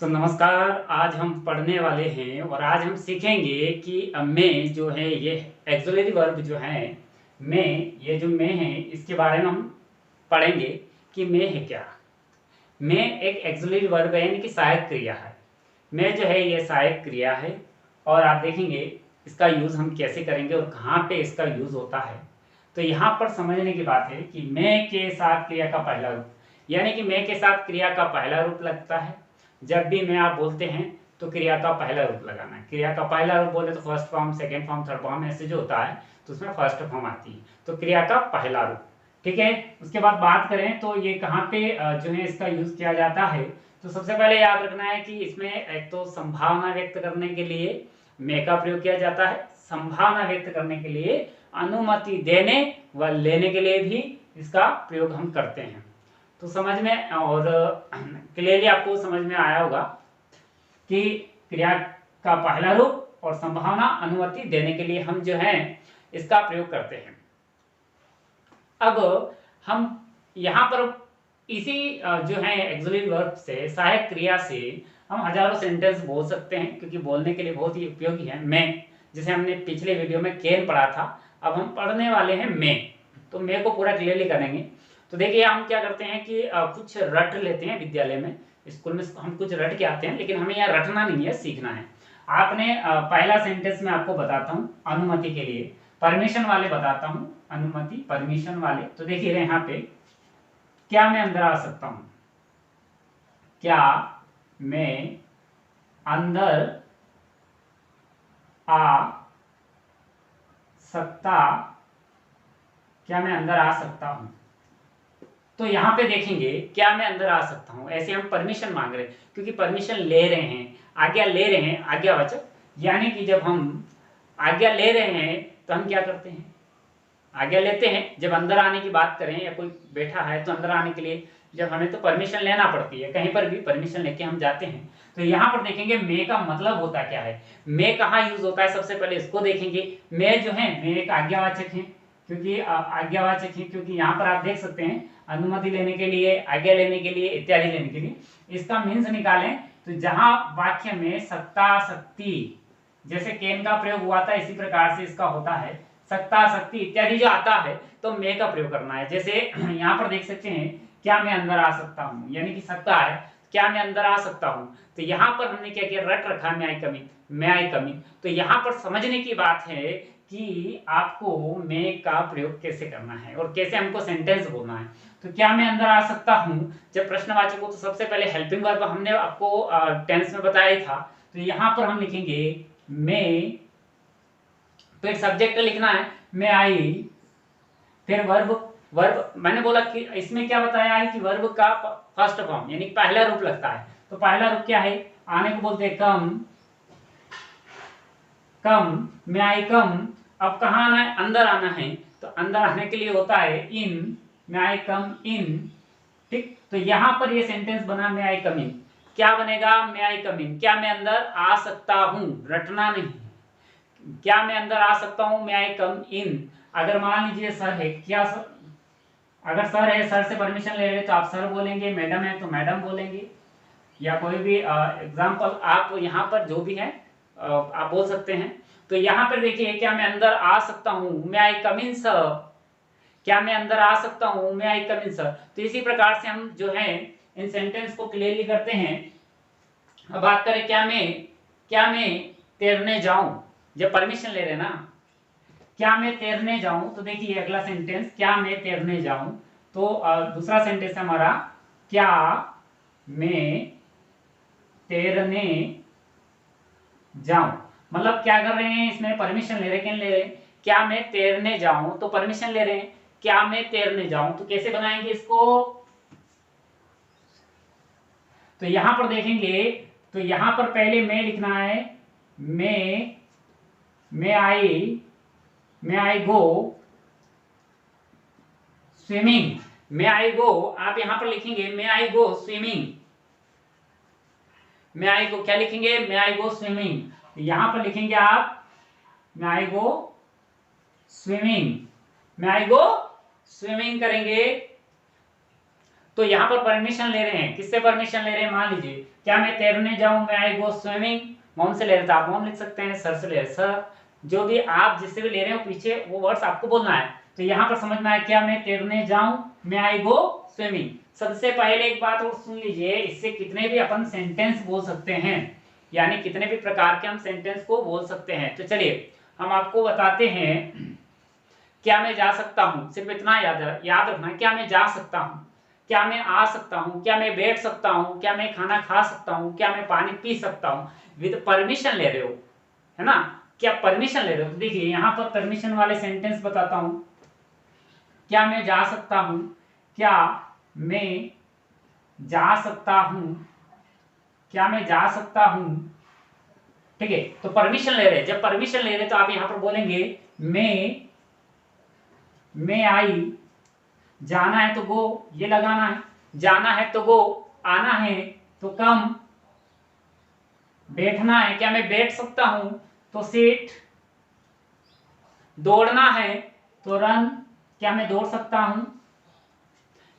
तो नमस्कार। आज हम पढ़ने वाले हैं और आज हम सीखेंगे कि में जो है ये एक्सुलरी वर्ब जो है में, ये जो में है इसके बारे में हम पढ़ेंगे कि में है क्या। में एक एक्सुलरी वर्ब है यानी कि सहायक क्रिया है। में जो है ये सहायक क्रिया है और आप देखेंगे इसका यूज़ हम कैसे करेंगे और कहाँ पे इसका यूज़ होता है। तो यहाँ पर समझने की बात है कि में के साथ क्रिया का पहला रूप, यानी कि में के साथ क्रिया का पहला रूप लगता है। जब भी में आप बोलते हैं तो क्रिया का पहला रूप लगाना है। क्रिया का पहला रूप बोले तो first form, second form, third form ऐसे जो होता है तो उसमें फर्स्ट फॉर्म आती है, तो क्रिया का पहला रूप। ठीक है। उसके बाद बात करें तो ये कहाँ पे जो है इसका यूज किया जाता है। तो सबसे पहले याद रखना है कि इसमें एक तो संभावना व्यक्त करने के लिए में का प्रयोग किया जाता है, संभावना व्यक्त करने के लिए, अनुमति देने व लेने के लिए भी इसका प्रयोग हम करते हैं। तो समझ में और क्लियरली आपको समझ में आया होगा कि क्रिया का पहला रूप और संभावना अनुमति देने के लिए हम जो है इसका प्रयोग करते हैं। अब हम यहाँ पर इसी जो है एक्सुलरी वर्ब से, सहायक क्रिया से हम हजारों सेंटेंस बोल सकते हैं, क्योंकि बोलने के लिए बहुत ही उपयोगी है। मैं, जैसे हमने पिछले वीडियो में कैन पढ़ा था, अब हम पढ़ने वाले हैं में। तो मैं को पूरा क्लियरली करेंगे। तो देखिए हम क्या करते हैं कि कुछ रट लेते हैं विद्यालय में, स्कूल में हम कुछ रट के आते हैं, लेकिन हमें यहाँ रटना नहीं है, सीखना है। आपने पहला सेंटेंस में आपको बताता हूँ अनुमति के लिए, परमिशन वाले बताता हूँ, अनुमति परमिशन वाले। तो देखिए यहाँ पे क्या मैं अंदर आ सकता हूं, क्या मैं अंदर आ सकता, क्या मैं अंदर आ सकता हूं। तो यहां पे देखेंगे क्या मैं अंदर आ सकता हूं, ऐसे हम परमिशन मांग रहे हैं, क्योंकि परमिशन ले रहे हैं, आज्ञा ले रहे हैं, आज्ञावाचक। यानी कि जब हम आज्ञा ले रहे हैं तो हम क्या करते हैं, आज्ञा लेते हैं। जब अंदर आने की बात करें या कोई बैठा है तो अंदर आने के लिए जब हमें तो परमिशन लेना पड़ती है, कहीं पर भी परमिशन लेके हम जाते हैं। तो यहाँ पर देखेंगे मे का मतलब होता क्या है, मे कहाँ यूज होता है, सबसे पहले इसको देखेंगे। मे जो है मे एक आज्ञावाचक है, क्योंकि आज्ञावाचक है, क्योंकि यहाँ पर आप देख सकते हैं अनुमति लेने के लिए, आज्ञा लेने के लिए, इत्यादि लेने के लिए। इसका मीन्स निकालें तो जहां वाक्य में सत्ता, शक्ति, जैसे केन का प्रयोग हुआ था इसी प्रकार से इसका होता है, सत्ता, शक्ति इत्यादि जो आता है तो मैं का प्रयोग करना है। जैसे यहाँ पर देख सकते हैं क्या मैं अंदर आ सकता हूँ, यानी कि सत्ता है, क्या मैं अंदर आ सकता हूँ। तो यहाँ पर हमने क्या किया, रट रखा मैं आई कमिंग, मैं आई कमिंग। तो यहाँ पर समझने की बात है कि आपको मैं का प्रयोग कैसे करना है और कैसे हमको सेंटेंस बोलना है। तो क्या मैं अंदर आ सकता हूँ, जब प्रश्नवाचक हो तो सबसे पहले हेल्पिंग वर्ब हमने आपको टेंस में बताया था। तो यहाँ पर हम लिखेंगे मैं, फिर सब्जेक्ट लिखना है मैं आई, फिर वर्ब, वर्ब मैंने बोला कि इसमें क्या बताया है कि वर्ब का फर्स्ट फॉर्म यानी पहला रूप लगता है। तो पहला रूप क्या है, आने को बोलते हैं कम, कम मैं आई कम। अब कहाँ आना है, अंदर आना है, तो अंदर आने के लिए होता है इन, मैं आई कम इन। ठीक, तो यहां पर ये सेंटेंस बना मैं आई कम इन। क्या बनेगा, मैं आई कम इन, क्या मैं अंदर आ सकता हूं, रटना नहीं, क्या मैं अंदर आ सकता हूं, मैं आई कम इन। अगर मान लीजिए सर है, क्या सर, अगर सर है, सर से परमिशन ले रहे तो आप सर बोलेंगे, मैडम है तो मैडम बोलेंगे, या कोई भी एग्जाम्पल आप यहाँ पर जो भी है आप बोल सकते हैं। तो यहाँ पर देखिए क्या मैं अंदर आ सकता हूँ, मैं आई कम इन सर, क्या मैं अंदर आ सकता हूँ, मैं आई कम इन सर। तो इसी प्रकार से हम जो है इन सेंटेंस को क्लियरली करते हैं। अब बात करें क्या मैं तैरने जाऊं, जब परमिशन ले रहे ना, क्या मैं तैरने जाऊं। तो देखिए अगला सेंटेंस क्या मैं तैरने जाऊं, तो दूसरा सेंटेंस हमारा क्या मैं तैरने जाऊं। मतलब क्या कर रहे हैं, इसमें परमिशन ले रहे, क्या ले रहे हैं, क्या मैं तैरने जाऊं, तो परमिशन ले रहे हैं, क्या मैं तैरने जाऊं। तो कैसे बनाएंगे इसको, तो यहां पर देखेंगे तो यहां पर पहले मैं लिखना है, मैं आई गो स्विमिंग, मैं आई गो, आप यहां पर लिखेंगे मैं आई गो स्विमिंग, मैं आई गो क्या लिखेंगे, मैं आई गो स्विमिंग। यहां पर लिखेंगे आप मैं आई गो स्विमिंग, मैं आई गो स्विमिंग करेंगे। तो यहाँ पर परमिशन ले रहे हैं, किससे परमिशन ले रहे हैं? मान लीजिए क्या मैं तैरने जाऊं, मैं आई गो स्विमिंग, मॉम से ले रहे थे, आप मॉम लिख सकते हैं, सर से ले रहे सर, जो भी आप जिससे भी ले रहे हो पीछे वो वर्ड्स आपको बोलना है। तो यहाँ पर समझ में आया, क्या मैं तैरने जाऊं, मैं आई गो स्विमिंग। सबसे पहले एक बात और सुन लीजिए, इससे कितने भी अपन सेंटेंस बोल सकते हैं, यानी कितने भी प्रकार के हम सेंटेंस को बोल सकते हैं। तो चलिए हम आपको बताते हैं, क्या मैं जा सकता हूं, सिर्फ इतना याद रखना, क्या मैं जा सकता हूं, क्या मैं आ सकता हूं, क्या मैं बैठ सकता हूं, क्या मैं खाना खा सकता हूं, क्या मैं पानी पी सकता हूं। विद परमिशन ले रहे हो, है ना, क्या परमिशन ले रहे हो। तो देखिए यहां पर परमिशन वाले सेंटेंस बताता हूं, क्या मैं जा सकता हूं, क्या मैं जा सकता हूं, क्या मैं जा सकता हूं, ठीक है। तो परमिशन ले रहे हैं, जब परमिशन ले रहे हैं तो आप यहां पर बोलेंगे मैं आई, जाना है तो गो, ये लगाना है, जाना है तो गो, आना है तो कम, बैठना है, क्या मैं बैठ सकता हूं, तो सिट, दौड़ना है तो रन, क्या मैं दौड़ सकता हूं,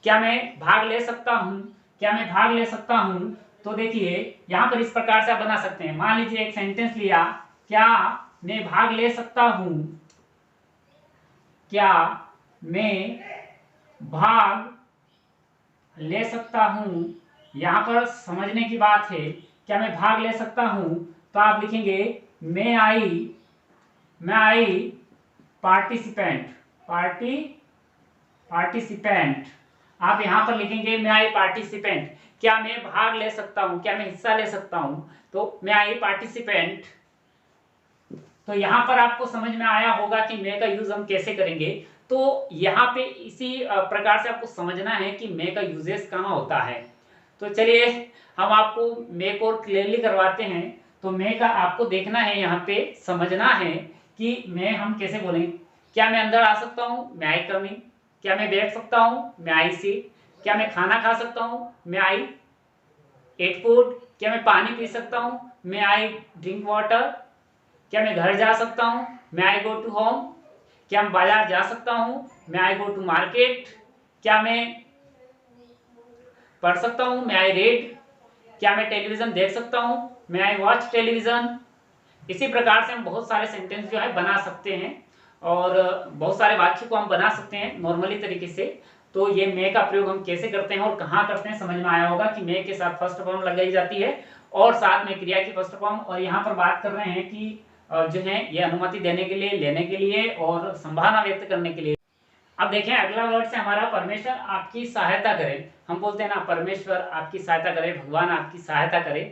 क्या मैं भाग ले सकता हूं, क्या मैं भाग ले सकता हूं। तो देखिए यहां पर इस प्रकार से आप बना सकते हैं। मान लीजिए एक सेंटेंस लिया, क्या मैं भाग ले सकता हूं, क्या मैं भाग ले सकता हूं। यहां पर समझने की बात है, क्या मैं भाग ले सकता हूं, तो आप लिखेंगे मैं आई पार्टिसिपेंट, पार्टिसिपेंट, आप यहां पर लिखेंगे मैं आई पार्टिसिपेंट, क्या मैं भाग ले सकता हूं, क्या मैं हिस्सा ले सकता हूं, तो मैं आई पार्टिसिपेंट। तो यहां पर आपको समझ में आया होगा कि मैं का यूज हम कैसे करेंगे। तो यहाँ पे इसी प्रकार से आपको समझना है कि मे का यूजेस कहाँ होता है। तो चलिए हम आपको मे को क्लियरली करवाते हैं। तो मे का आपको देखना है, यहाँ पे समझना है कि मे हम कैसे बोलेंगे। क्या मैं अंदर आ सकता हूँ, मैं आई कम इन, क्या मैं बैठ सकता हूँ, मैं आई सीट, क्या मैं खाना खा सकता हूँ, मैं आई एट फूड, क्या मैं पानी पी सकता हूँ, मैं आई ड्रिंक वाटर, क्या मैं घर जा सकता हूँ, मैं आई गो टू होम, क्या मैं बाजार जा सकता हूं, मैं आई गो टू मार्केट, क्या मैं पढ़ सकता हूं, मैं आई रीड, क्या मैं टेलीविजन देख सकता हूं, मैं आई वॉच टेलीविजन। इसी प्रकार से हम बहुत सारे सेंटेंस जो है बना सकते हैं और बहुत सारे वाक्य को हम बना सकते हैं नॉर्मली तरीके से। तो ये मे का प्रयोग हम कैसे करते हैं और कहाँ करते हैं समझ में आया होगा कि मे के साथ फर्स्ट फॉर्म लगाई जाती है और साथ में क्रिया की फर्स्ट फॉर्म। और यहाँ पर बात कर रहे हैं कि जो है ये अनुमति देने के लिए, लेने के लिए और संभावना व्यक्त करने के लिए। अब देखें अगला वर्ड से हमारा परमेश्वर आपकी सहायता करे। हम बोलते हैं ना परमेश्वर आपकी सहायता करे, भगवान आपकी सहायता करे।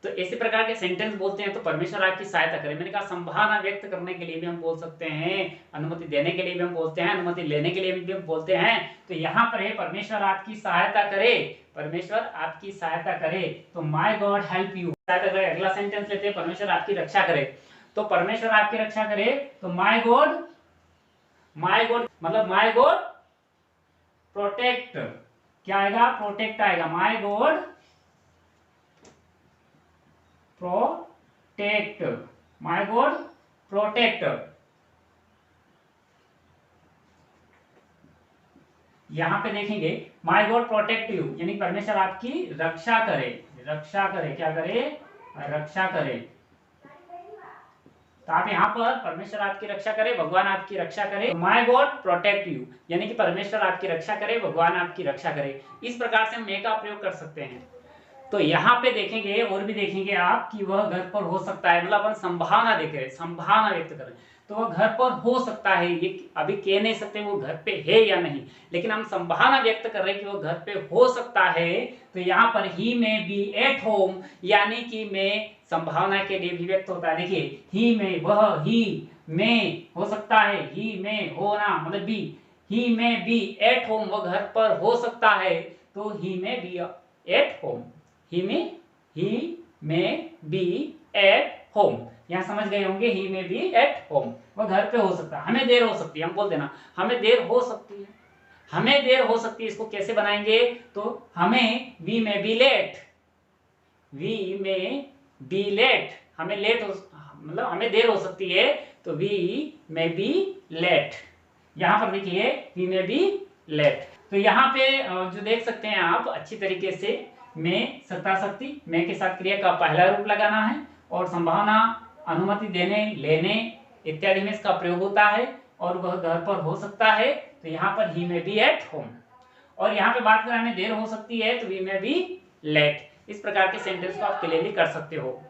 तो इसी प्रकार के सेंटेंस बोलते हैं तो परमेश्वर आपकी सहायता करे। मैंने कहा संभावना व्यक्त करने के लिए भी हम बोल सकते हैं, अनुमति देने के लिए भी हम बोलते हैं, अनुमति लेने के लिए भी हम बोलते हैं। तो यहाँ पर है परमेश्वर आपकी सहायता करे, परमेश्वर आपकी सहायता करे। तो माय गॉड हेल्प यू, सहायता करे। अगला सेंटेंस लेते हैं, परमेश्वर आपकी रक्षा करे। तो परमेश्वर आपकी रक्षा करे, तो माय गॉड मतलब माय गॉड प्रोटेक्ट, क्या आएगा, प्रोटेक्ट आएगा। My God protect, my God protect. यहां पे देखेंगे माय गॉड प्रोटेक्ट यू, यानी परमेश्वर आपकी रक्षा करे, रक्षा करे, क्या करे, रक्षा करे। तो आप यहाँ पर परमेश्वर आपकी रक्षा करे, भगवान आपकी रक्षा करे, माय गॉड प्रोटेक्ट यू, यानी कि परमेश्वर आपकी रक्षा करे, भगवान आपकी रक्षा करे। इस प्रकार से हम मे का प्रयोग कर सकते हैं। तो यहाँ पे देखेंगे और भी देखेंगे आप कि वह घर पर हो सकता है, मतलब अपन संभावना देख रहे हैं, संभावना व्यक्त कर रहे हैं। तो वह घर पर हो सकता है, ये अभी कह नहीं सकते वो घर पे है या नहीं, लेकिन हम संभावना व्यक्त कर रहे हैं कि वो घर पे हो सकता है। तो यहाँ पर ही में बी एट होम, यानी कि मैं संभावना के लिए भी व्यक्त होता है। देखिए ही में, वह ही में हो सकता है, ही में होना मतलब बी, ही में बी एट होम, वह घर पर हो सकता है। तो ही में बी एट होम, ही में बी एट होम। यहां समझ गए होंगे, ही में बी एट होम, वह घर पे हो सकता है। हमें देर हो सकती है, हम बोल देना हमें देर हो सकती है, हमें देर हो सकती है। इसको कैसे बनाएंगे, तो हमें वी में बी लेट, वी में बी लेट, हमें लेट हो मतलब हमें देर हो सकती है, तो वी में बी लेट। यहां पर देखिए वी में बी लेट। तो यहाँ पे जो देख सकते हैं आप अच्छी तरीके से में सत्ता शक्ति में के साथ क्रिया का पहला रूप लगाना है और संभावना अनुमति देने लेने इत्यादि में इसका प्रयोग होता है और वह घर पर हो सकता है, तो यहाँ पर ही मे बी एट होम। और यहाँ पे बात कराने देर हो सकती है तो वी मे बी लेट। इस प्रकार के सेंटेंस को आप क्लियरली कर सकते हो।